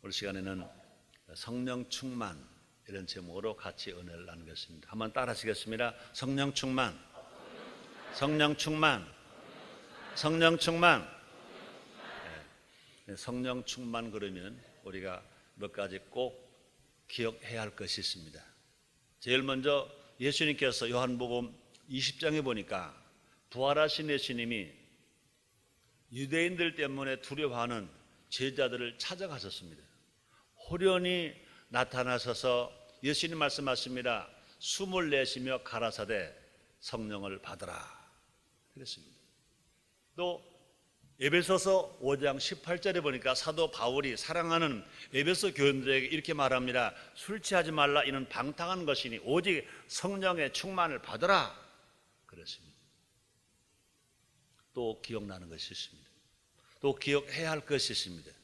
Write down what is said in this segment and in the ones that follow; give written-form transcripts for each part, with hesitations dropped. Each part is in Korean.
오늘 시간에는 성령 충만 이런 제목으로 같이 은혜를 나누겠습니다. 한번 따라 하시겠습니다. 성령 충만, 성령 충만, 성령 충만. 성령 충만 그러면 우리가 몇 가지 꼭 기억해야 할 것이 있습니다. 제일 먼저 예수님께서 요한복음 20장에 보니까 부활하신 예수님이 유대인들 때문에 두려워하는 제자들을 찾아가셨습니다. 호련히 나타나셔서 예수님 말씀하십니다. 숨을 내쉬며 가라사대 성령을 받으라 그랬습니다. 또 에베소서 5장 18절에 보니까 사도 바울이 사랑하는 에베소 교인들에게 이렇게 말합니다. 술 취하지 말라. 이는 방탕한 것이니 오직 성령의 충만을 받으라 그랬습니다. 또 기억나는 것이 있습니다. 또 기억해야 할 것이 있습니다.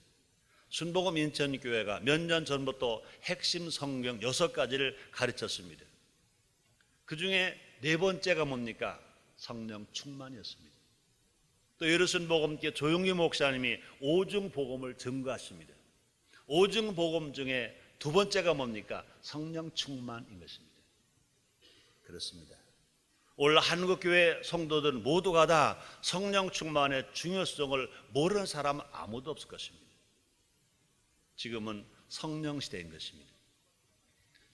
순복음 인천교회가 몇 년 전부터 핵심 성경 6가지를 가르쳤습니다. 그 중에 4번째가 뭡니까? 성령 충만이었습니다. 또 예루순복음교회 조용기 목사님이 오중복음을 증거하십니다. 오중복음 중에 2번째가 뭡니까? 성령 충만인 것입니다. 그렇습니다. 오늘 한국교회 성도들 모두가 다 성령 충만의 중요성을 모르는 사람은 아무도 없을 것입니다. 지금은 성령 시대인 것입니다.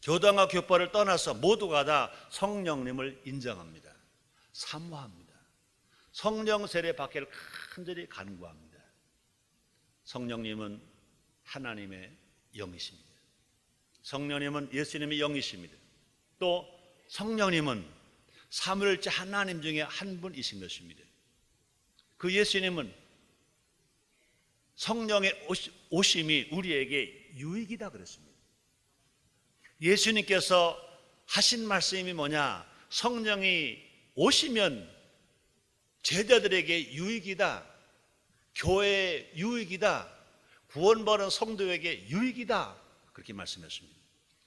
교단과 교파를 떠나서 모두가 다 성령님을 인정합니다. 사모합니다. 성령 세례 받기를 간절히 간구합니다. 성령님은 하나님의 영이십니다. 성령님은 예수님의 영이십니다. 또 성령님은 삼위일체 하나님 중에 한 분이신 것입니다. 그 예수님은 성령의 오심이 우리에게 유익이다 그랬습니다. 예수님께서 하신 말씀이 뭐냐? 성령이 오시면 제자들에게 유익이다, 교회에 유익이다, 구원받은 성도에게 유익이다 그렇게 말씀했습니다.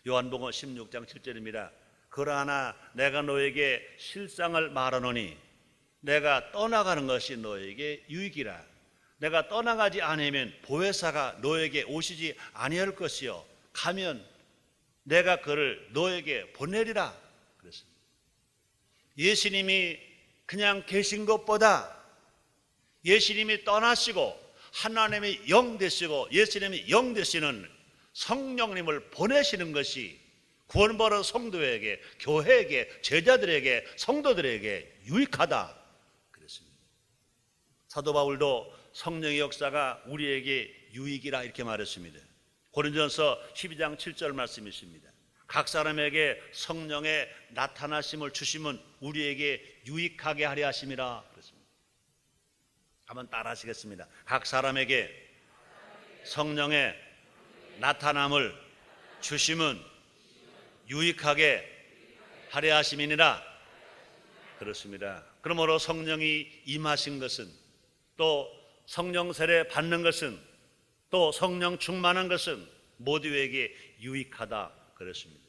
요한복음 16장 7절입니다. 그러나 내가 너에게 실상을 말하노니 내가 떠나가는 것이 너에게 유익이라. 내가 떠나가지 않으면 보혜사가 너에게 오시지 아니할 것이요 가면 내가 그를 너에게 보내리라 그랬습니다. 예수님이 그냥 계신 것보다 예수님이 떠나시고 하나님의 영 되시고 예수님이 영 되시는 성령님을 보내시는 것이 구원받은 성도에게, 교회에게, 제자들에게, 성도들에게 유익하다 그랬습니다. 사도 바울도 성령의 역사가 우리에게 유익이라 이렇게 말했습니다. 고린도전서 12장 7절 말씀이십니다. 각 사람에게 성령의 나타나심을 주심은 우리에게 유익하게 하려 하심이라 그랬습니다. 한번 따라 하시겠습니다. 각 사람에게 성령의 나타남을 주심은 유익하게 하려 하심이니라 그렇습니다. 그러므로 성령이 임하신 것은 또 성령 세례 받는 것은 또 성령 충만한 것은 모두에게 유익하다 그랬습니다.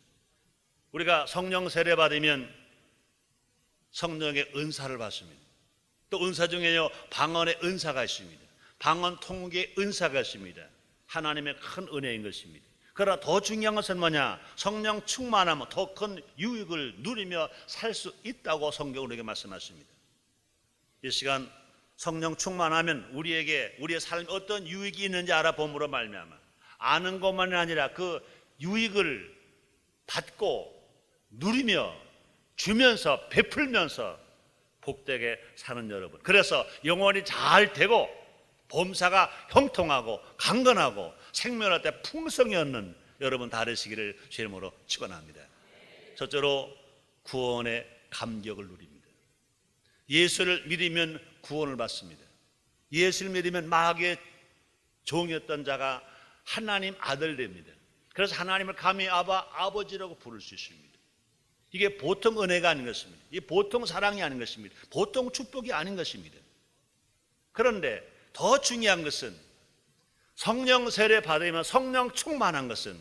우리가 성령 세례 받으면 성령의 은사를 받습니다. 또 은사 중에요 방언의 은사가 있습니다. 방언 통역의 은사가 있습니다. 하나님의 큰 은혜인 것입니다. 그러나 더 중요한 것은 뭐냐? 성령 충만하면 더 큰 유익을 누리며 살 수 있다고 성경은 우리에게 말씀하십니다. 이 시간 성령 충만하면 우리에게 우리의 삶에 어떤 유익이 있는지 알아봄으로 말미암아 아는 것만이 아니라 그 유익을 받고 누리며 주면서 베풀면서 복되게 사는 여러분, 그래서 영혼이 잘 되고 범사가 형통하고 강건하고 생명할 때 풍성이 얻는 여러분 다 되시기를 주의 이름으로 축원합니다. 첫째로 구원의 감격을 누립니다. 예수를 믿으면 구원을 받습니다. 예수를 믿으면 마귀의 종이었던 자가 하나님 아들 됩니다. 그래서 하나님을 감히 아버지라고 부를 수 있습니다. 이게 보통 은혜가 아닌 것입니다. 이게 보통 사랑이 아닌 것입니다. 보통 축복이 아닌 것입니다. 그런데 더 중요한 것은 성령 세례 받으면 성령 충만한 것은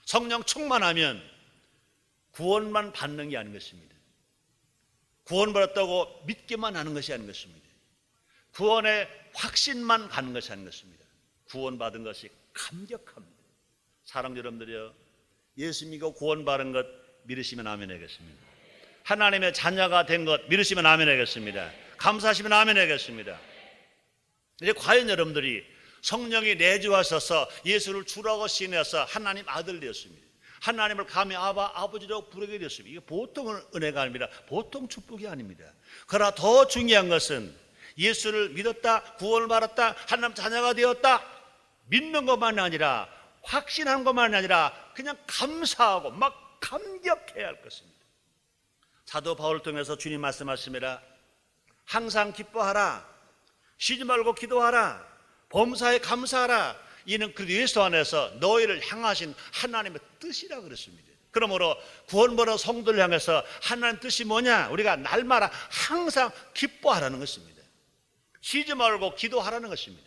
성령 충만하면 구원만 받는 게 아닌 것입니다. 구원받았다고 믿기만 하는 것이 아닌 것입니다. 구원의 확신만 가는 것이 아닌 것입니다. 구원받은 것이 감격합니다. 사랑 여러분들이요, 예수 믿고 구원받은 것 믿으시면 아멘 하겠습니다. 하나님의 자녀가 된 것 믿으시면 아멘 하겠습니다. 감사하시면 아멘 하겠습니다. 이제 과연 여러분들이 성령이 내주하셔서 예수를 주라고 시인해서 하나님 아들 되었습니다. 하나님을 감히 아버지라고 부르게 되었습니다. 이게 보통 은혜가 아닙니다. 보통 축복이 아닙니다. 그러나 더 중요한 것은 예수를 믿었다, 구원을 받았다, 하나님 자녀가 되었다, 믿는 것만이 아니라, 확신한 것만이 아니라 그냥 감사하고 막 감격해야 할 것입니다. 사도 바울을 통해서 주님 말씀하십니다. 항상 기뻐하라, 쉬지 말고 기도하라, 범사에 감사하라. 이는 그 예수 안에서 너희를 향하신 하나님의 뜻이라 그랬습니다. 그러므로 구원받은 성도를 향해서 하나님 뜻이 뭐냐? 우리가 날마다 항상 기뻐하라는 것입니다. 쉬지 말고 기도하라는 것입니다.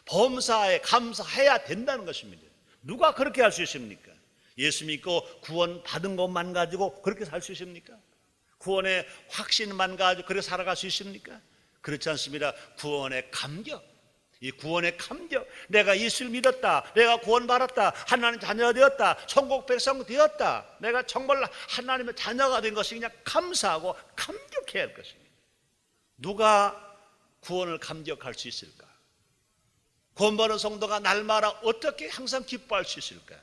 범사에 감사해야 된다는 것입니다. 누가 그렇게 할 수 있습니까? 예수 믿고 구원 받은 것만 가지고 그렇게 살 수 있습니까? 구원의 확신만 가지고 그렇게 살아갈 수 있습니까? 그렇지 않습니다. 구원의 감격, 이 구원의 감격, 내가 예수를 믿었다, 내가 구원받았다, 하나님 자녀가 되었다, 천국 백성 되었다, 내가 정말 하나님의 자녀가 된 것이 그냥 감사하고 감격해야 할 것입니다. 누가 구원을 감격할 수 있을까? 구원받은 성도가 날마다 어떻게 항상 기뻐할 수 있을까?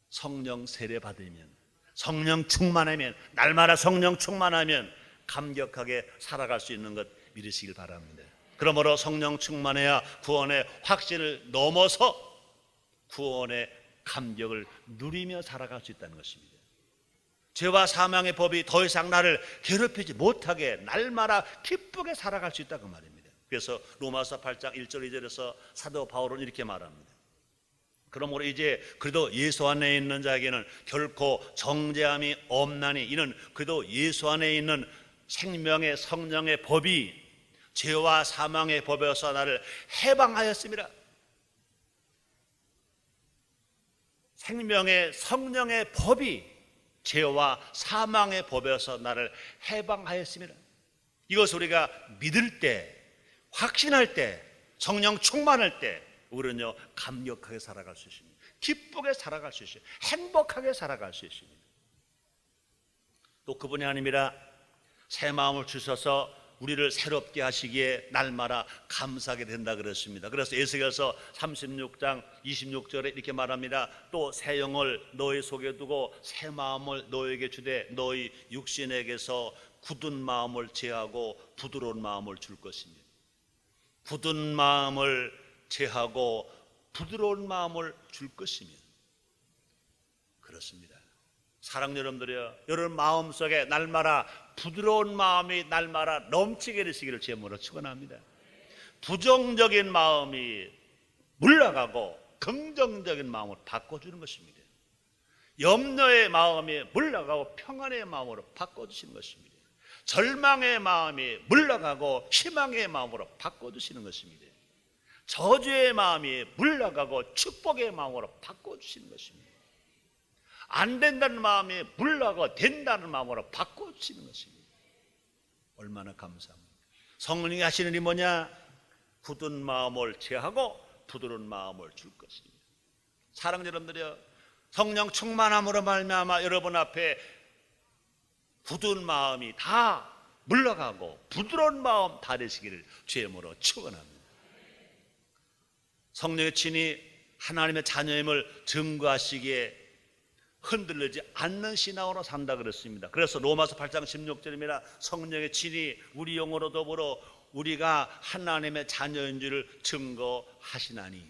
성령 세례 받으면, 성령 충만하면, 날마다 성령 충만하면 감격하게 살아갈 수 있는 것 믿으시길 바랍니다. 그러므로 성령 충만해야 구원의 확신을 넘어서 구원의 감격을 누리며 살아갈 수 있다는 것입니다. 죄와 사망의 법이 더 이상 나를 괴롭히지 못하게 날마다 기쁘게 살아갈 수 있다고 말입니다. 그래서 로마서 8장 1절 2절에서 사도 바울은 이렇게 말합니다. 그러므로 이제 그래도 예수 안에 있는 자에게는 결코 정죄함이 없나니 이는 그래도 예수 안에 있는 생명의 성령의 법이 죄와 사망의 법에서 나를 해방하였습니다. 생명의 성령의 법이 죄와 사망의 법에서 나를 해방하였습니다. 이것을 우리가 믿을 때, 확신할 때, 성령 충만할 때 우리는요 감격하게 살아갈 수 있습니다. 기쁘게 살아갈 수 있습니다. 행복하게 살아갈 수 있습니다. 또 그분이 아닙니다. 새 마음을 주셔서 우리를 새롭게 하시기에 날마다 감사하게 된다 그랬습니다. 그래서 에스겔서 36장 26절에 이렇게 말합니다. 또 새 영을 너희 속에 두고 새 마음을 너희에게 주되 너희 육신에게서 굳은 마음을 제하고 부드러운 마음을 줄 것입니다. 굳은 마음을 제하고 부드러운 마음을 줄 것이며, 그렇습니다. 사랑 여러분들이여, 여러분 마음속에 날마다 부드러운 마음이 날마다 넘치게 되시기를 제물로 축원합니다. 부정적인 마음이 물러가고 긍정적인 마음으로 바꿔주는 것입니다. 염려의 마음이 물러가고 평안의 마음으로 바꿔주시는 것입니다. 절망의 마음이 물러가고 희망의 마음으로 바꿔주시는 것입니다. 저주의 마음이 물러가고 축복의 마음으로 바꿔주시는 것입니다. 안 된다는 마음이 물러가고 된다는 마음으로 바꿔주시는 것입니다. 얼마나 감사합니까? 성령이 하시는 일이 뭐냐? 굳은 마음을 제하고 부드러운 마음을 줄 것입니다. 사랑 여러분들이여, 성령 충만함으로 말미암아 여러분 앞에 굳은 마음이 다 물러가고 부드러운 마음 다 되시기를 주의 이름으로 축원합니다. 성령의 친히 하나님의 자녀임을 증거하시기에 흔들리지 않는 신앙으로 산다 그랬습니다. 그래서 로마서 8장 16절입니다. 성령의 친히 우리 영으로 더불어 우리가 하나님의 자녀인 줄을 증거하시나니,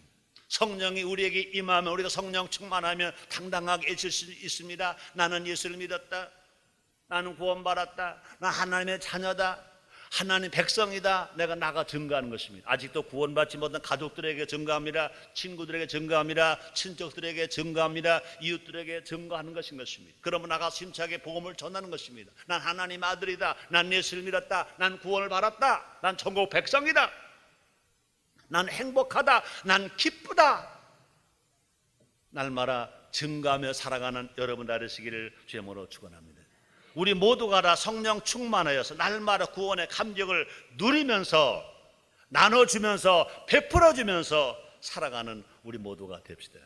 성령이 우리에게 임하면, 우리가 성령 충만하면 당당하게 있을 수 있습니다. 나는 예수를 믿었다, 나는 구원받았다, 나 하나님의 자녀다, 하나님 백성이다, 내가 나가 증거하는 것입니다. 아직도 구원받지 못한 가족들에게 증거합니다. 친구들에게 증거합니다. 친척들에게 증거합니다. 이웃들에게 증거하는 것입니다. 그러면 나가 힘차게 복음을 전하는 것입니다. 난 하나님 아들이다, 난 예수를 믿었다, 난 구원을 받았다, 난 천국 백성이다, 난 행복하다, 난 기쁘다. 날마다 증거하며 살아가는 여러분 되시기를 주의 이름으로 축원합니다. 우리 모두가 다 성령 충만하여서 날마다 구원의 감격을 누리면서 나눠주면서 베풀어주면서 살아가는 우리 모두가 됩시다.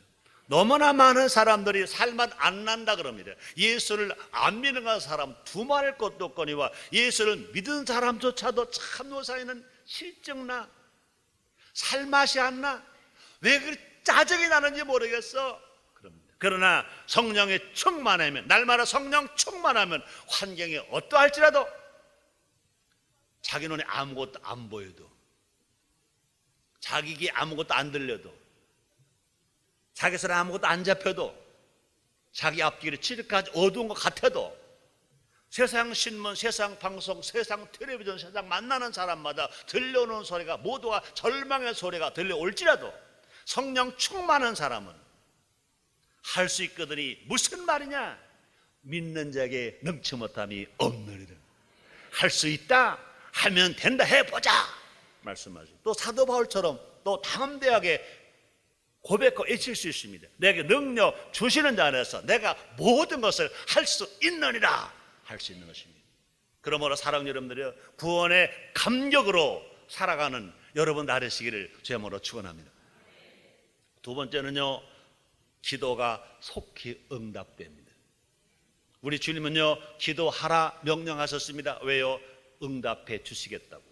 너무나 많은 사람들이 살만 안 난다 그럽니다. 예수를 안 믿는 사람 두말할 것도 없거니와 예수를 믿은 사람조차도 참 요사이는 실증나, 살맛이 안 나, 왜 그렇게 짜증이 나는지 모르겠어. 그러나 성령에 충만하면, 날마다 성령 충만하면 환경이 어떠할지라도 자기 눈에 아무것도 안 보여도, 자기 귀에 아무것도 안 들려도, 자기 손에 아무것도 안 잡혀도, 자기 앞길이 칠흑하지 어두운 것 같아도 세상 신문, 세상 방송, 세상 텔레비전, 세상 만나는 사람마다 들려오는 소리가 모두가 절망의 소리가 들려올지라도 성령 충만한 사람은 할 수 있거든이 무슨 말이냐? 믿는 자에게 능치 못함이 없느니라. 할 수 있다 하면 된다, 해보자 말씀하시고, 또 사도 바울처럼 또 담대하게 고백하고 외칠 수 있습니다. 내게 능력 주시는 자 안에서 내가 모든 것을 할 수 있느니라 할 수 있는 것입니다. 그러므로 사랑하는 여러분들이 구원의 감격으로 살아가는 여러분 나르시기를 주님으로 축원합니다. 두 번째는요, 기도가 속히 응답됩니다. 우리 주님은요, 기도하라 명령하셨습니다. 왜요? 응답해 주시겠다고.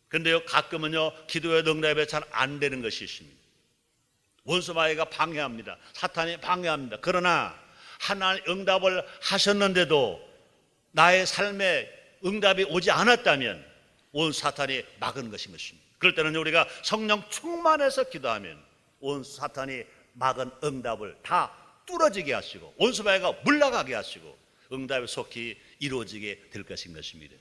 근데요, 가끔은요, 기도의 응답이 잘 안 되는 것이 있습니다. 원수 마귀가 방해합니다. 사탄이 방해합니다. 그러나 하나님 응답을 하셨는데도 나의 삶에 응답이 오지 않았다면 온 사탄이 막은 것인 것입니다. 그럴 때는 우리가 성령 충만해서 기도하면 온 사탄이 막은 응답을 다 뚫어지게 하시고 원수 마귀가 물러가게 하시고 응답이 속히 이루어지게 될 것인 것입니다.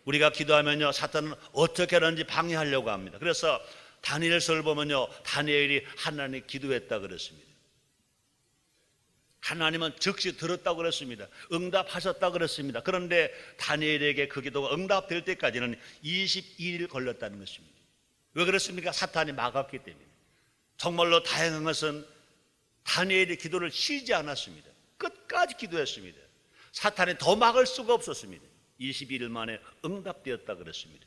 우리가 기도하면요, 사탄은 어떻게 하는지 방해하려고 합니다. 그래서 다니엘서를 보면요, 다니엘이 하나님 기도했다 그랬습니다. 하나님은 즉시 들었다고 그랬습니다. 응답하셨다고 그랬습니다. 그런데 다니엘에게 그 기도가 응답될 때까지는 22일 걸렸다는 것입니다. 왜 그렇습니까? 사탄이 막았기 때문에. 정말로 다행한 것은 다니엘의 기도를 쉬지 않았습니다. 끝까지 기도했습니다. 사탄이 더 막을 수가 없었습니다. 21일 만에 응답되었다 그랬습니다.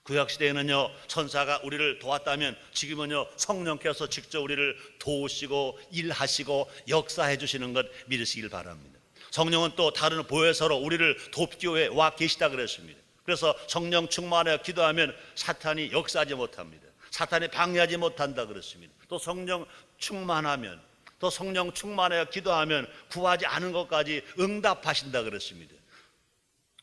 구약시대에는요, 천사가 우리를 도왔다면 지금은요, 성령께서 직접 우리를 도우시고 일하시고 역사해 주시는 것 믿으시길 바랍니다. 성령은 또 다른 보혜사로 우리를 돕기 위해 와 계시다 그랬습니다. 그래서 성령 충만하여 기도하면 사탄이 역사하지 못합니다. 사탄이 방해하지 못한다 그랬습니다. 또 성령 충만하면, 또 성령 충만하여 기도하면 구하지 않은 것까지 응답하신다 그랬습니다.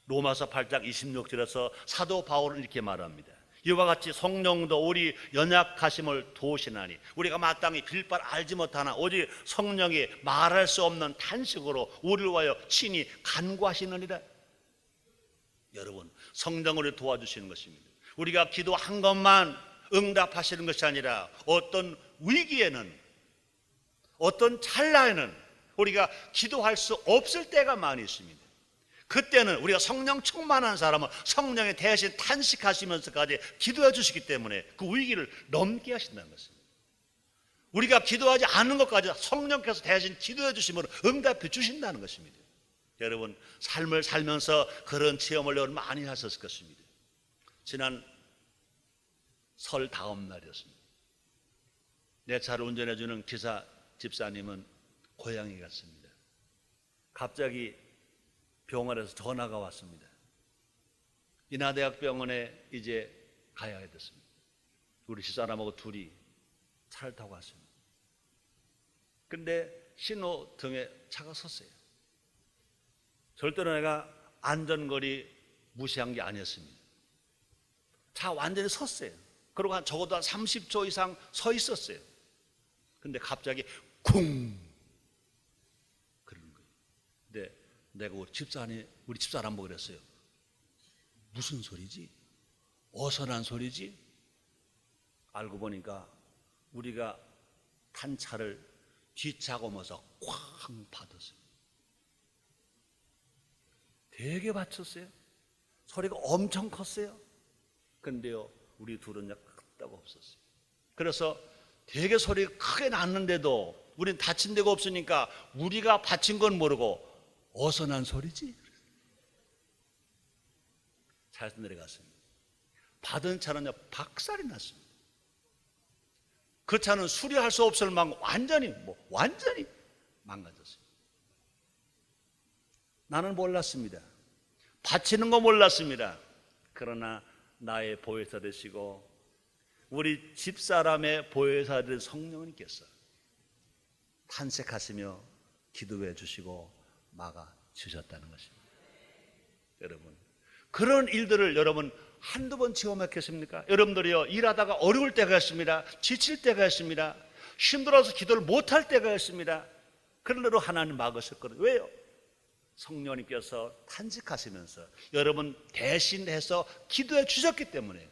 로마서 8장 26절에서 사도 바울은 이렇게 말합니다. 이와 같이 성령도 우리 연약하심을 도우시나니 우리가 마땅히 빌 바를 알지 못하나 오직 성령이 말할 수 없는 탄식으로 우리를 위하여 친히 간구하시느니라. 여러분, 성령으로 도와주시는 것입니다. 우리가 기도한 것만 응답하시는 것이 아니라 어떤 위기에는, 어떤 찰나에는 우리가 기도할 수 없을 때가 많이 있습니다. 그때는 우리가 성령 충만한 사람은 성령이 대신 탄식하시면서까지 기도해 주시기 때문에 그 위기를 넘게 하신다는 것입니다. 우리가 기도하지 않는 것까지 성령께서 대신 기도해 주시면 응답해 주신다는 것입니다. 여러분, 삶을 살면서 그런 체험을 여러분 많이 하셨을 것입니다. 지난 설 다음 날이었습니다. 내 차를 운전해 주는 기사 집사님은 고향에 갔습니다. 갑자기 병원에서 전화가 왔습니다. 인하대학병원에 이제 가야 됐습니다. 우리 집사람하고 둘이 차를 타고 왔습니다. 근데 신호등에 차가 섰어요. 절대로 내가 안전거리 무시한 게 아니었습니다. 차 완전히 섰어요. 그리고 적어도 한 30초 이상 서 있었어요. 근데 갑자기 쿵 그러는 거예요. 근데 내가 우리 집사람 보고 그랬어요. 무슨 소리지? 어디서 난 소리지? 알고 보니까 우리가 탄 차를 뒷차고면서 쾅 받았어요. 되게 받쳤어요. 소리가 엄청 컸어요. 근데요, 우리 둘은 끄떡 없었어요. 그래서 되게 소리가 크게 났는데도 우린 다친 데가 없으니까 우리가 받친 건 모르고 어디서 난 소리지? 차에서 내려갔습니다. 받은 차는요, 박살이 났습니다. 그 차는 수리할 수 없을 만큼 완전히 망가졌어요. 나는 몰랐습니다. 바치는 거 몰랐습니다. 그러나 나의 보혜사 되시고 우리 집사람의 보혜사 된 성령님께서 탄식하시며 기도해 주시고 막아 주셨다는 것입니다. 여러분, 그런 일들을 여러분 한두 번 체험했겠습니까? 여러분들이요, 일하다가 어려울 때가 있습니다. 지칠 때가 있습니다. 힘들어서 기도를 못할 때가 있습니다. 그런 대로 하나님 막으셨거든요. 왜요? 성령님께서 탄식하시면서 여러분 대신해서 기도해 주셨기 때문에,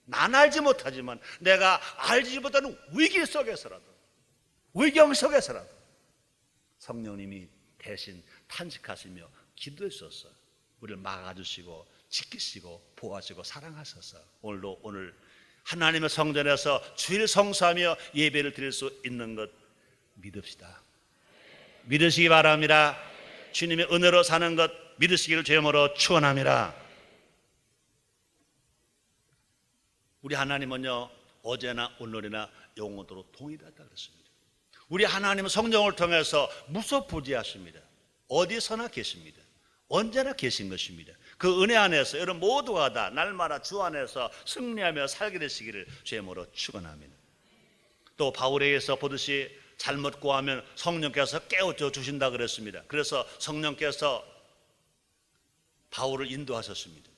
난 알지 못하지만 내가 알지 못하는 위기 속에서라도, 위경 속에서라도 성령님이 대신 탄식하시며 기도해 주셔서 우리를 막아주시고 지키시고 보호하시고 사랑하셔서 오늘 하나님의 성전에서 주일 성수하며 예배를 드릴 수 있는 것 믿읍시다. 믿으시기 바랍니다. 주님의 은혜로 사는 것 믿으시기를 주님으로 축원합니다. 우리 하나님은요, 어제나 오늘이나 영원토록 동일하다 그랬습니다. 우리 하나님은 성령을 통해서 무소부지하십니다. 어디서나 계십니다. 언제나 계신 것입니다. 그 은혜 안에서 여러분 모두가 다 날마다 주 안에서 승리하며 살게 되시기를 주님으로 축원합니다. 또 바울에게서 보듯이 잘못 구하면 성령께서 깨우쳐 주신다 그랬습니다. 그래서 성령께서 바울을 인도하셨습니다.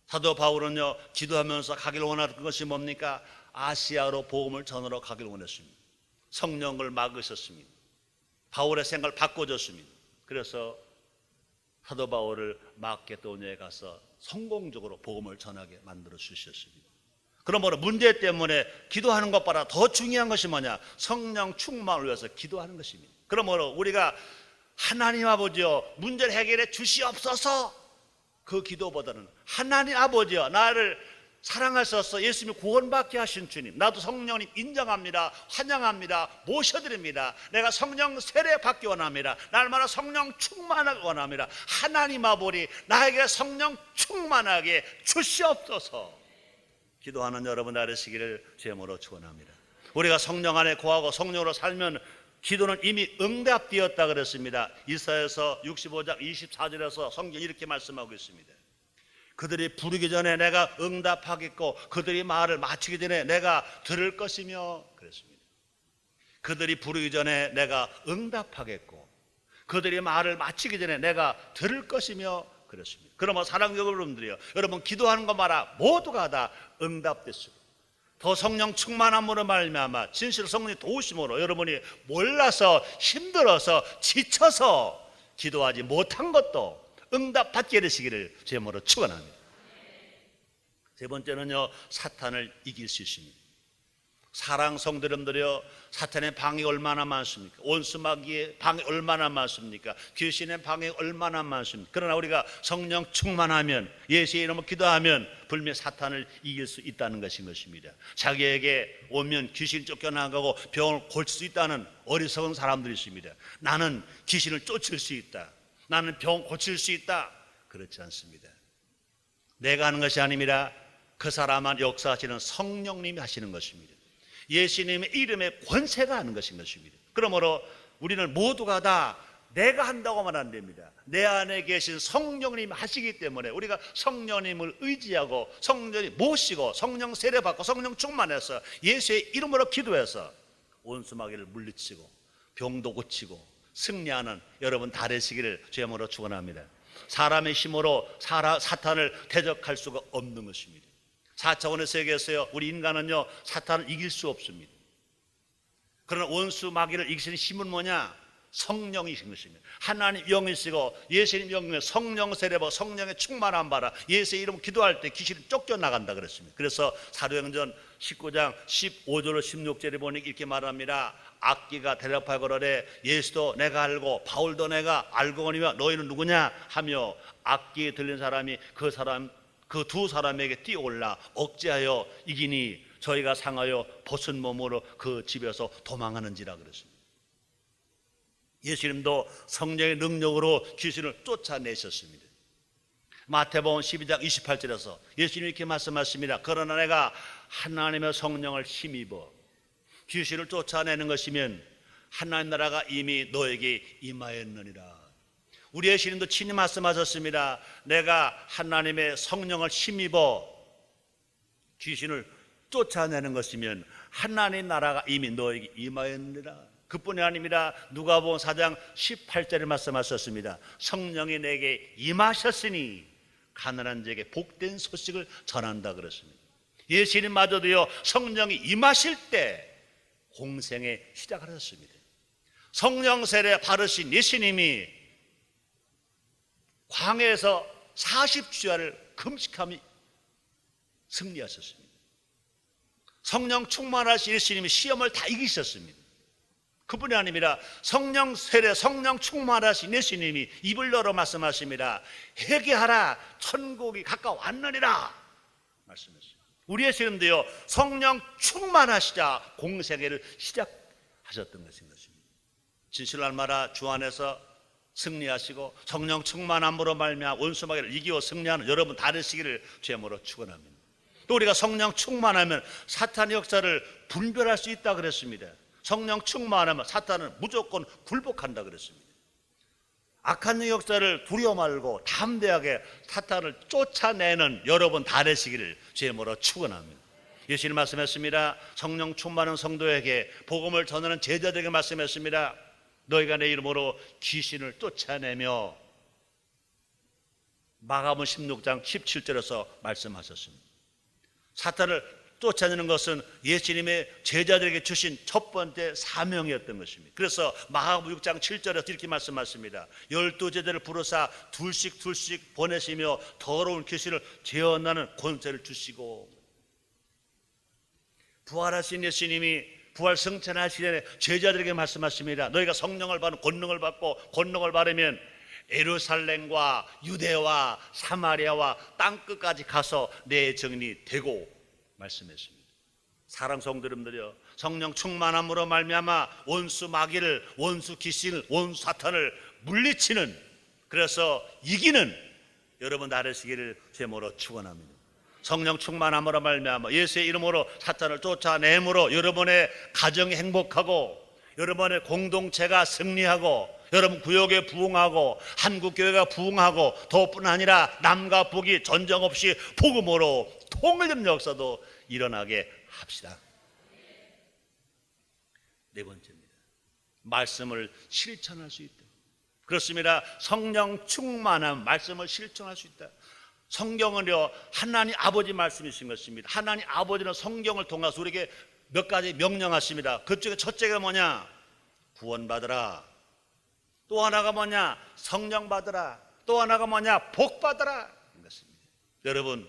사도 바울은요, 기도하면서 가기를 원하는 것이 뭡니까? 아시아로 복음을 전하러 가기를 원했습니다. 성령을 막으셨습니다. 바울의 생각을 바꿔줬습니다. 그래서 사도 바울을 마게도냐에 가서 성공적으로 복음을 전하게 만들어 주셨습니다. 그러므로 문제 때문에 기도하는 것보다 더 중요한 것이 뭐냐? 성령 충만을 위해서 기도하는 것입니다. 그러므로 우리가 하나님 아버지여 문제를 해결해 주시옵소서, 그 기도보다는 하나님 아버지여 나를 사랑하셔서 예수님이 구원받게 하신 주님, 나도 성령님 인정합니다. 환영합니다. 모셔드립니다. 내가 성령 세례 받기 원합니다. 날마다 성령 충만하게 원합니다. 하나님 아버지 나에게 성령 충만하게 주시옵소서 기도하는 여러분 되시기를 주님으로 축원합니다. 우리가 성령 안에 거하고 성령으로 살면 기도는 이미 응답되었다 그랬습니다. 이사야서 65장 24절에서 성경 이렇게 말씀하고 있습니다. 그들이 부르기 전에 내가 응답하겠고 그들이 말을 마치기 전에 내가 들을 것이며 그랬습니다. 그들이 부르기 전에 내가 응답하겠고 그들이 말을 마치기 전에 내가 들을 것이며 그랬습니다. 그러면 사랑하는 여러분들이요, 여러분 기도하는 것마다 모두가 다 응답됐습니다. 더 성령 충만함으로 말미암아 진실 성령의 도우심으로 여러분이 몰라서 힘들어서 지쳐서 기도하지 못한 것도 응답받게 되시기를 주님으로 축원합니다. 세 번째는요, 사탄을 이길 수 있습니다. 사랑 성도님들이요, 사탄의 방해 얼마나 많습니까? 원수마귀의 방해 얼마나 많습니까? 귀신의 방해 얼마나 많습니까? 그러나 우리가 성령 충만하면, 예수의 이름으로 기도하면 분명히 사탄을 이길 수 있다는 것입니다. 자기에게 오면 귀신 쫓겨나가고 병을 고칠 수 있다는 어리석은 사람들이 있습니다. 나는 귀신을 쫓을 수 있다, 나는 병 고칠 수 있다. 그렇지 않습니다. 내가 하는 것이 아닙니다. 그 사람만 역사하시는 성령님이 하시는 것입니다. 예수님의 이름의 권세가 하는 것입니다. 그러므로 우리는 모두가 다 내가 한다고만 안 됩니다. 내 안에 계신 성령님이 하시기 때문에 우리가 성령님을 의지하고 성령님 모시고 성령 세례받고 성령 충만해서 예수의 이름으로 기도해서 원수마귀를 물리치고 병도 고치고 승리하는 여러분 다 되시기를 주님으로 축원합니다. 사람의 힘으로 사탄을 대적할 수가 없는 것입니다. 4차원의 세계에서요, 우리 인간은요 사탄을 이길 수 없습니다. 그러나 원수 마귀를 이기시는 힘은 뭐냐? 성령이신 것입니다. 하나님 영이시고 예수님 영의 성령 세례받고 성령의 충만함 받아 예수의 이름 기도할 때 귀신이 쫓겨나간다 그랬습니다. 그래서 사도행전 19장 15절 16절에 보니 이렇게 말합니다. 악기가 대답하거래 예수도 내가 알고 바울도 내가 알거니와 너희는 누구냐 하며 악기에 들린 사람이 그 두 사람에게 뛰어올라 억제하여 이기니 저희가 상하여 벗은 몸으로 그 집에서 도망하는지라 그랬습니다. 예수님도 성령의 능력으로 귀신을 쫓아내셨습니다. 마태복음 12장 28절에서 예수님이 이렇게 말씀하십니다. 그러나 내가 하나님의 성령을 힘입어 귀신을 쫓아내는 것이면 하나님 나라가 이미 너에게 임하였느니라. 우리의 시인도 친히 말씀하셨습니다. 내가 하나님의 성령을 힘입어 귀신을 쫓아내는 것이면 하나님 나라가 이미 너에게 임하였느니라. 그뿐이 아닙니다. 누가복음 4장 18절에 말씀하셨습니다. 성령이 내게 임하셨으니 가난한 자에게 복된 소식을 전한다 그랬습니다. 예수님마저도요, 성령이 임하실 때 공생에 시작을 하셨습니다. 성령 세례 받으신 예수님이 광야에서 40주야를 금식하며 승리하셨습니다. 성령 충만하신 예수님이 시험을 다 이기셨습니다. 그뿐이 아닙니다. 성령 세례, 성령 충만하신 예수님이 입을 열어 말씀하십니다. 회개하라, 천국이 가까워왔느니라 말씀했습니다. 우리 예수님도요, 성령 충만하시자 공생애를 시작하셨던 것인 것입니다. 진실로 말하라, 주 안에서 승리하시고 성령 충만함으로 말미암아 원수마귀를 이기고 승리하는 여러분 다 되시기를 주님으로 축원합니다. 또 우리가 성령 충만하면 사탄의 역사를 분별할 수 있다 그랬습니다. 성령 충만하면 사탄은 무조건 굴복한다 그랬습니다. 악한 역사를 두려워 말고 담대하게 사탄을 쫓아내는 여러분 다 되시기를 주님으로 축원합니다. 예수님 말씀했습니다. 성령 충만한 성도에게 복음을 전하는 제자들에게 말씀했습니다. 너희가 내 이름으로 귀신을 쫓아내며 마가복음 16장 17절에서 말씀하셨습니다. 사탄을 쫓아내는 것은 예수님의 제자들에게 주신 첫 번째 사명이었던 것입니다. 그래서 마가복음 6장 7절에서 이렇게 말씀하십니다. 12제자를 부르사 둘씩 보내시며 더러운 귀신을 제어하는 권세를 주시고, 부활하신 예수님이 부활 승천하시는 제자들에게 말씀하십니다. 너희가 성령을 받은 권능을 받고 권능을 받으면 예루살렘과 유대와 사마리아와 땅끝까지 가서 내 증인이 되고 말씀했습니다. 사랑 성도님들이여, 성령 충만함으로 말미암아 원수 마귀를, 원수 귀신을, 원수 사탄을 물리치는, 그래서 이기는 여러분 다 되시기를 제모로 축원합니다. 성령 충만함으로 말미암아 예수의 이름으로 사탄을 쫓아내므로 여러분의 가정이 행복하고 여러분의 공동체가 승리하고 여러분 구역에 부흥하고 한국교회가 부흥하고 더뿐 아니라 남과 북이 전쟁 없이 복음으로 통일된 역사도 일어나게 합시다. 네 번째입니다. 말씀을 실천할 수 있다. 그렇습니다. 성령 충만한 말씀을 실천할 수 있다. 성경은요, 하나님 아버지 말씀이신 것입니다. 하나님 아버지는 성경을 통해서 우리에게 몇 가지 명령하십니다. 그중에 첫째가 뭐냐? 구원받으라. 또 하나가 뭐냐? 성령 받으라. 또 하나가 뭐냐? 복 받으라. 이것입니다. 여러분,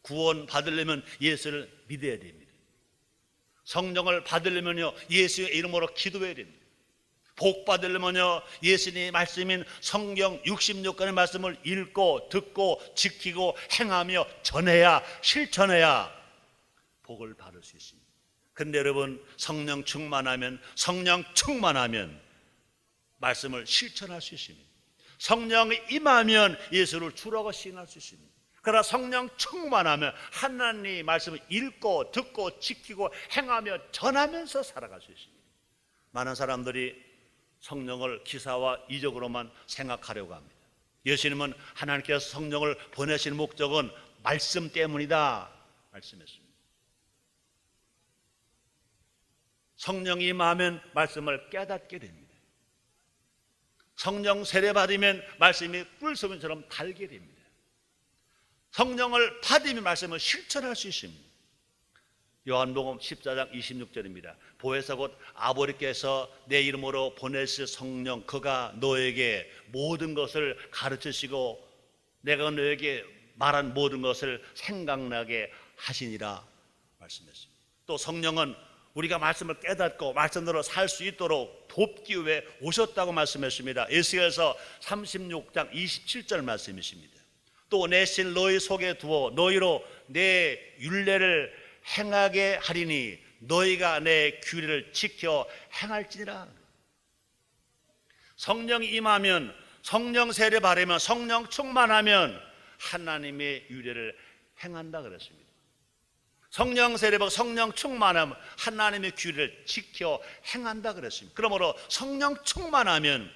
구원 받으려면 예수를 믿어야 됩니다. 성령을 받으려면요, 예수의 이름으로 기도해야 됩니다. 복 받으려면요, 예수님의 말씀인 성경 66권의 말씀을 읽고 듣고 지키고 행하며 전해야, 실천해야 복을 받을 수 있습니다. 그런데 여러분, 성령 충만하면 말씀을 실천할 수 있습니다. 성령이 임하면 예수를 주라고 시인할 수 있습니다. 그러나 성령 충만하면 하나님의 말씀을 읽고 듣고 지키고 행하며 전하면서 살아갈 수 있습니다. 많은 사람들이 성령을 기사와 이적으로만 생각하려고 합니다. 예수님은 하나님께서 성령을 보내신 목적은 말씀 때문이다 말씀했습니다. 성령이 임하면 말씀을 깨닫게 됩니다. 성령 세례 받으면 말씀이 꿀소문처럼 달게 됩니다. 성령을 받으면 말씀을 실천할 수 있습니다. 요한복음 14장 26절입니다. 보혜사 곧 아버지께서 내 이름으로 보내실 성령, 그가 너에게 모든 것을 가르치시고 내가 너에게 말한 모든 것을 생각나게 하시니라 말씀했습니다. 또 성령은 우리가 말씀을 깨닫고 말씀대로 살 수 있도록 돕기 위해 오셨다고 말씀했습니다. 에스겔서 36장 27절 말씀이십니다. 또 내 신 너희 속에 두어 너희로 내 율례를 행하게 하리니 너희가 내 규례를 지켜 행할지니라. 성령이 임하면, 성령 세례 받으면, 성령 충만하면 하나님의 율례를 행한다 그랬습니다. 성령 세례받고 성령 충만하면 하나님의 규례를 지켜 행한다 그랬습니다. 그러므로 성령 충만하면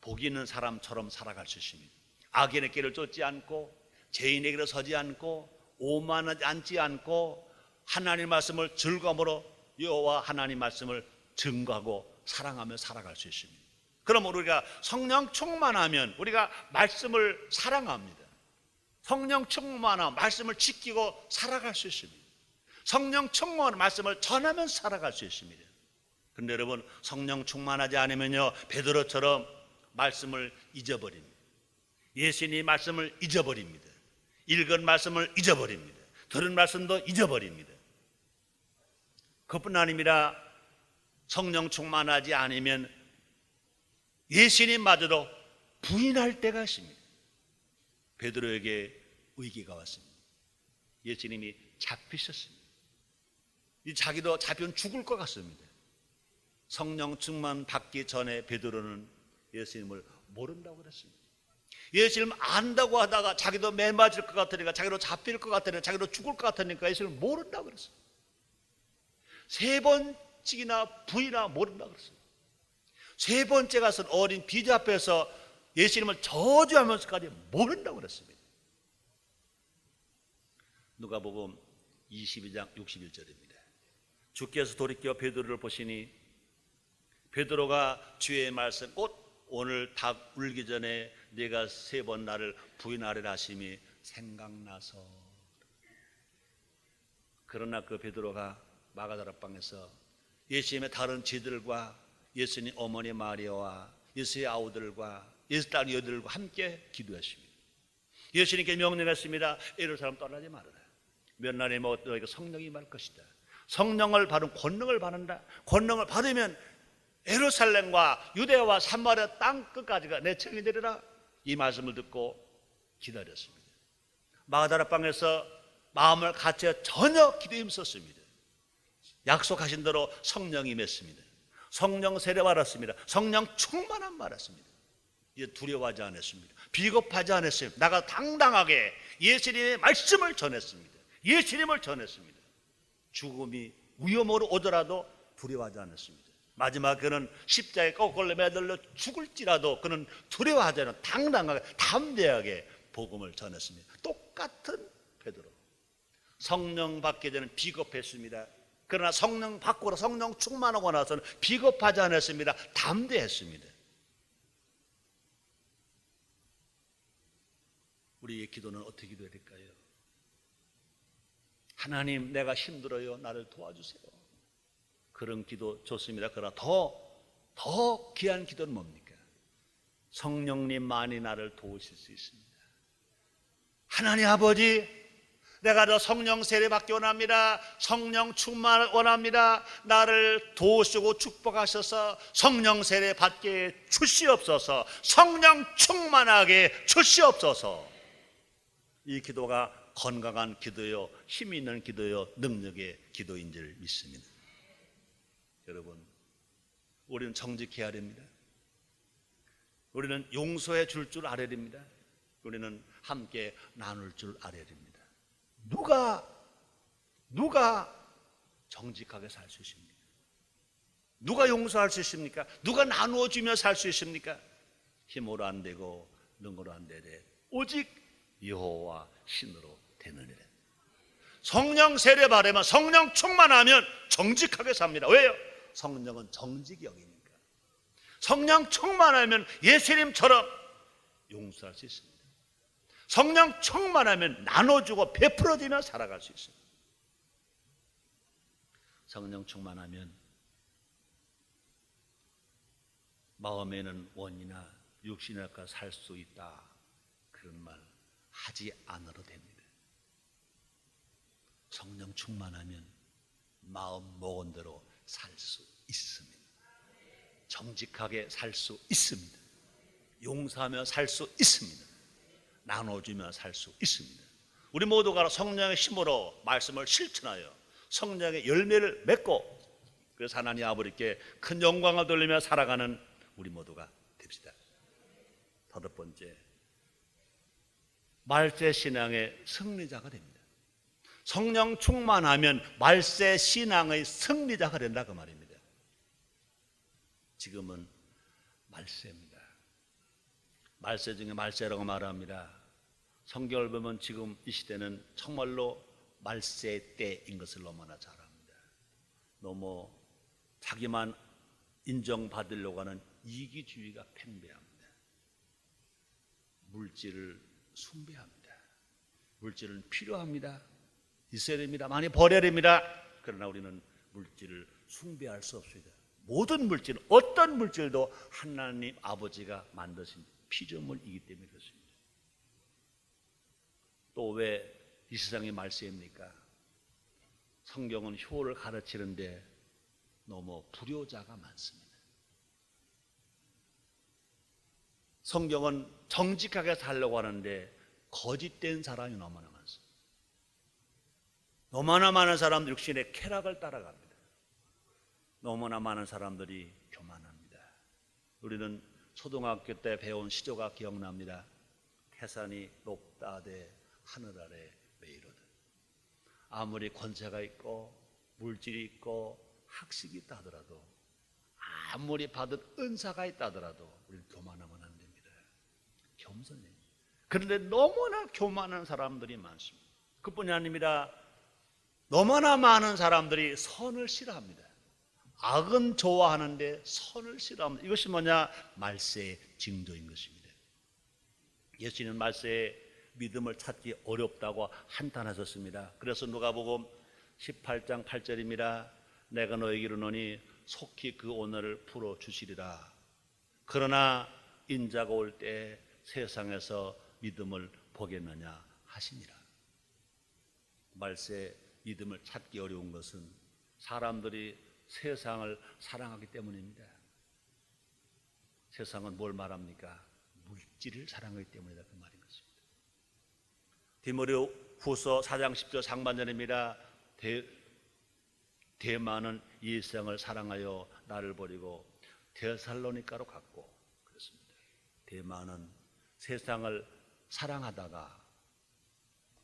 복 있는 사람처럼 살아갈 수 있습니다. 악인의 길을 쫓지 않고 죄인의 길을 서지 않고 오만하지 않지 않고 하나님 말씀을 즐거움으로 여호와 하나님 말씀을 증거하고 사랑하며 살아갈 수 있습니다. 그러므로 우리가 성령 충만하면 우리가 말씀을 사랑합니다. 성령 충만하면 말씀을 지키고 살아갈 수 있습니다. 성령 충만한 말씀을 전하면 살아갈 수 있습니다. 그런데 여러분, 성령 충만하지 않으면요, 베드로처럼 말씀을 잊어버립니다. 예수님 말씀을 잊어버립니다. 읽은 말씀을 잊어버립니다. 들은 말씀도 잊어버립니다. 그뿐 아니라 성령 충만하지 않으면 예수님마저도 부인할 때가 있습니다. 베드로에게 위기가 왔습니다. 예수님이 잡히셨습니다. 자기도 잡히면 죽을 것 같습니다. 성령 충만 받기 전에 베드로는 예수님을 모른다고 그랬습니다. 예수님 안다고 하다가 자기도 매 맞을 것 같으니까, 자기도 잡힐 것 같으니까, 자기도 죽을 것 같으니까 예수님을 모른다고 그랬어요. 3번씩이나 부인하고 모른다고 그랬어요. 3번째 가서 어린 비자 앞에서 예수님을 저주하면서까지 모른다고 그랬습니다. 누가복음 22장 61절입니다. 주께서 돌이켜 베드로를 보시니 베드로가 주의 말씀 곧 오늘 닭 울기 전에 네가 3번 나를 부인하리라 하심이 생각나서. 그러나 그 베드로가 마가다락방에서 예수님의 다른 지들과 예수님 어머니 마리아와 예수의 아우들과 예수 딸 여들과 함께 기도했습니다. 예수님께 명령했습니다. 예루살렘 떠나지 말아라. 몇 날에 너희가 성령이 임할 것이다. 성령을 받은 권능을 받는다. 권능을 받으면 예루살렘과 유대와 사마리아 땅 끝까지가 내 청이 되리라. 이 말씀을 듣고 기다렸습니다. 마가다락방에서 마음을 갖춰 전혀 기도에 힘썼습니다. 약속하신 대로 성령이 임했습니다. 성령 세례 받았습니다. 성령 충만함 받았습니다. 이제 두려워하지 않았습니다. 비겁하지 않았습니다. 나가 당당하게 예수님의 말씀을 전했습니다. 예수님을 전했습니다. 죽음이 위험으로 오더라도 두려워하지 않았습니다. 마지막 그는 십자가에 거꾸로 매달려 죽을지라도 그는 두려워하지 않아 당당하게 담대하게 복음을 전했습니다. 똑같은 베드로. 성령 받기 전에는 비겁했습니다. 그러나 성령 받고 성령 충만하고 나서는 비겁하지 않았습니다. 담대했습니다. 우리의 기도는 어떻게 기도해야 될까요? 하나님, 내가 힘들어요. 나를 도와주세요. 그런 기도 좋습니다. 그러나 더 귀한 기도는 뭡니까? 성령님만이 나를 도우실 수 있습니다. 하나님 아버지, 내가 더 성령 세례 받기 원합니다. 성령 충만을 원합니다. 나를 도우시고 축복하셔서 성령 세례 받게 주시옵소서. 성령 충만하게 주시옵소서. 이 기도가 건강한 기도요, 힘 있는 기도요, 능력의 기도인 줄 믿습니다. 여러분, 우리는 정직해야 됩니다. 우리는 용서해 줄 줄 알아야 됩니다. 우리는 함께 나눌 줄 알아야 됩니다. 누가 정직하게 살 수 있습니까? 누가 용서할 수 있습니까? 누가 나누어 주며 살 수 있습니까? 힘으로 안 되고 능으로 안 되되 오직 여호와 신으로 되느니라. 성령 세례 받으면, 성령 충만하면 정직하게 삽니다. 왜요? 성령은 정직영이니까. 성령 충만하면 예수님처럼 용서할 수 있습니다. 성령 충만하면 나눠주고 베풀어지며 살아갈 수 있습니다. 성령 충만하면 마음에는 원이나 육신이나 살 수 있다, 그런 말 하지 않아도 됩니다. 성령 충만하면 마음 먹은 대로 살 수 있습니다. 정직하게 살 수 있습니다. 용서하며 살 수 있습니다. 나눠주며 살 수 있습니다. 우리 모두가 성령의 힘으로 말씀을 실천하여 성령의 열매를 맺고, 그래서 하나님 아버지께 큰 영광을 돌리며 살아가는 우리 모두가 됩시다. 5번째, 말세 신앙의 승리자가 됩니다. 성령 충만하면 말세 신앙의 승리자가 된다 그 말입니다. 지금은 말세입니다. 말세 중에 말세라고 말합니다. 성경을 보면 지금 이 시대는 정말로 말세 때인 것을 너무나 잘 압니다. 너무 자기만 인정받으려고 하는 이기주의가 팽배합니다. 물질을 숭배합니다. 물질은 필요합니다. 있어야 됩니다. 많이 버려야 됩니다. 그러나 우리는 물질을 숭배할 수 없습니다. 모든 물질, 어떤 물질도 하나님 아버지가 만드신 피조물이기 때문에 그렇습니다. 또 왜 이 세상이 말세입니까? 성경은 효를 가르치는데 너무 불효자가 많습니다. 성경은 정직하게 살려고 하는데 거짓된 사람이 너무나 많습니다. 너무나 많은 사람들이 육신의 쾌락을 따라갑니다. 너무나 많은 사람들이 교만합니다. 우리는 초등학교 때 배운 시조가 기억납니다. 태산이 높다 대 하늘 아래 왜 이러든. 아무리 권세가 있고 물질이 있고 학식이 있다 하더라도, 아무리 받은 은사가 있다 하더라도 우리는 교만하면 안 됩니다. 겸손해. 그런데 너무나 교만한 사람들이 많습니다. 그뿐이 아닙니다. 너무나 많은 사람들이 선을 싫어합니다. 악은 좋아하는데 선을 싫어합니다. 이것이 뭐냐? 말세의 징조인 것입니다. 예수님은 말세에 믿음을 찾기 어렵다고 한탄하셨습니다. 그래서 누가복음 18장 8절입니다. 내가 너에게 이르노니 속히 그 오늘을 풀어주시리라. 그러나 인자가 올 때 세상에서 믿음을 보겠느냐 하시니라. 말세 믿음을 찾기 어려운 것은 사람들이 세상을 사랑하기 때문입니다. 세상은 뭘 말합니까? 물질을 사랑하기 때문이다 그 말인 것입니다. 디모데 후서 4장 10절 상반절입니다. 대만은 이 세상을 사랑하여 나를 버리고 데살로니가로 갔고, 그렇습니다. 대만은 세상을 사랑하다가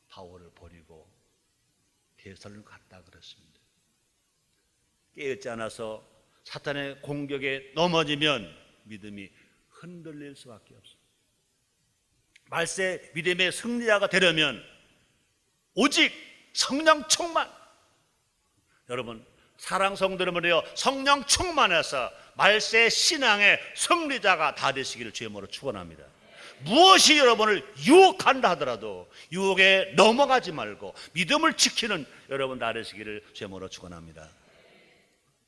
바울을 버리고 데살로니가 갔다 그랬습니다. 깨어있지 않아서 사탄의 공격에 넘어지면 믿음이 흔들릴 수밖에 없습니다. 말세 믿음의 승리자가 되려면 오직 성령 충만. 여러분, 사랑 성도들이여 성령 충만해서 말세 신앙의 승리자가 다 되시기를 주의 이름으로 축원합니다. 무엇이 여러분을 유혹한다 하더라도 유혹에 넘어가지 말고 믿음을 지키는 여러분 다 되시기를 주의 이름으로 축원합니다.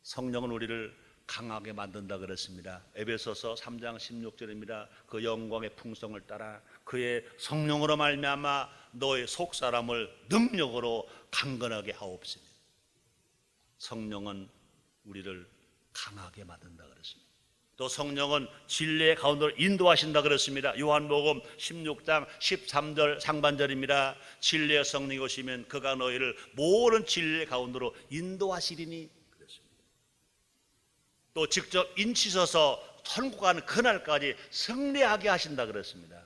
성령은 우리를 강하게 만든다 그랬습니다. 에베소서 3장 16절입니다. 그 영광의 풍성을 따라 그의 성령으로 말미암아 너의 속사람을 능력으로 강건하게 하옵시며. 성령은 우리를 강하게 만든다 그랬습니다. 또 성령은 진리의 가운데로 인도하신다 그랬습니다. 요한복음 16장 13절 상반절입니다. 진리의 성령이 오시면 그가 너희를 모든 진리의 가운데로 인도하시리니 그랬습니다. 또 직접 인치셔서 천국 가는 그날까지 승리하게 하신다 그랬습니다.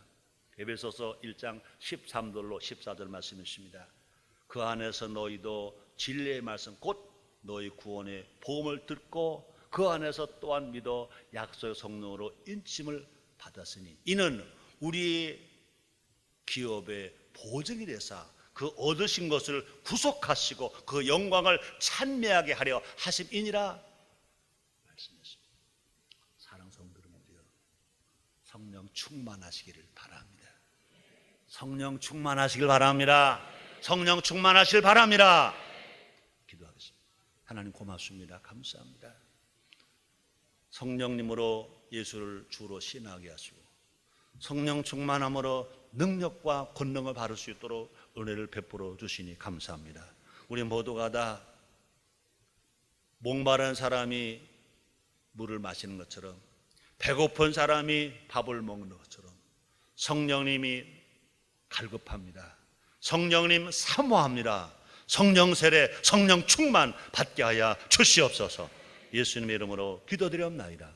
에베소서 1장 13절로 14절 말씀이십니다. 그 안에서 너희도 진리의 말씀 곧 너희 구원의 복음을 듣고 그 안에서 또한 믿어 약속의 성령으로 인침을 받았으니 이는 우리 기업의 보증이 되사 그 얻으신 것을 구속하시고 그 영광을 찬미하게 하려 하심이니라 말씀했습니다. 사랑 성도들은요, 성령 충만하시기를 바랍니다. 성령 충만하시길 바랍니다. 성령 충만하시길 바랍니다. 기도하겠습니다. 하나님 고맙습니다. 감사합니다. 성령님으로 예수를 주로 신하게 하시고 성령 충만함으로 능력과 권능을 받을 수 있도록 은혜를 베풀어 주시니 감사합니다. 우리 모두가 다 목마른 사람이 물을 마시는 것처럼 배고픈 사람이 밥을 먹는 것처럼 성령님이 갈급합니다. 성령님 사모합니다. 성령 세례, 성령 충만 받게 하여 주시옵소서. 예수님의 이름으로 기도드리옵나이다.